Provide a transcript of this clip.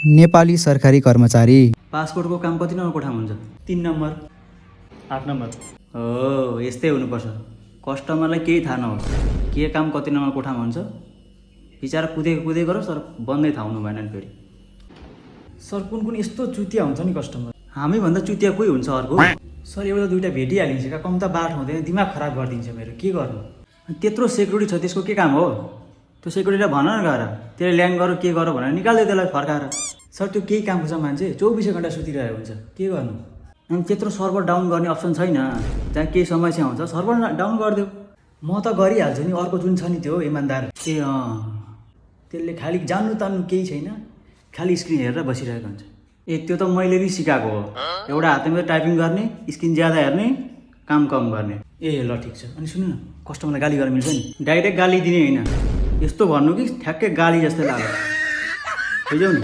नेपाली सरकारी कर्मचारी। पासपोर्टको काम कति नम्बर कोठामा हुन्छ? 3 नम्बर 8 नम्बर हो। यस्तै हुनुपर्छ। कस्टमरलाई केही थाहा नहोस् के काम कति नम्बर कोठामा हुन्छ। बिचारा कुदै गरोस् तर बन्दै थाहा हुनु भएन नि फेरि। सर कुन यस्तो चुतिया हुन्छ नि कस्टमर। हामीभन्दा चुतिया कोही हुन्छ अर्को? सर एउटा दुइटा भेटिहालिन्छ क्या, कम त बाठ हुँदैन, दिमाग खराब गरिदिन्छ मेरो। के गर्नु? त्यत्रो सेक्युरिटी छ त्यसको के काम हो? त्यो सेक्युरिटीलाई भन न गएर त्यसले ल्याङ गर के गर भनेर निकाल्दै त्यसलाई फर्काएर। सर त्यो केही काम छ, मान्छे 24 घन्टा सुतिरहेको हुन्छ, के गर्नु? अनि त्यत्रो सर्भर डाउन गर्ने अप्सन छैन? त्यहाँ केही समस्या हुन्छ सर्भर डाउन गरिदेऊ। म त गरिहाल्छु नि, अर्को जुन छ नि त्यो इमान्दार, ए त्यसले खालि जान्नु तान्नु केही छैन, खालि स्क्रिन हेरेर बसिरहेको हुन्छ। ए त्यो त मैले नि सिकाएको हो। एउटा हातमा टाइपिङ गर्ने, स्क्रिन ज्यादा हेर्ने, काम कम गर्ने। ए ल ठिक छ। अनि सुन्नु न, कस्टमरलाई गाली गर्न मिल्छ नि? डाइरेक्ट गाली दिने होइन, यस्तो भन्नु कि ठ्याक्कै गाली जस्तै लाग्यो। बुझ्यौ नि?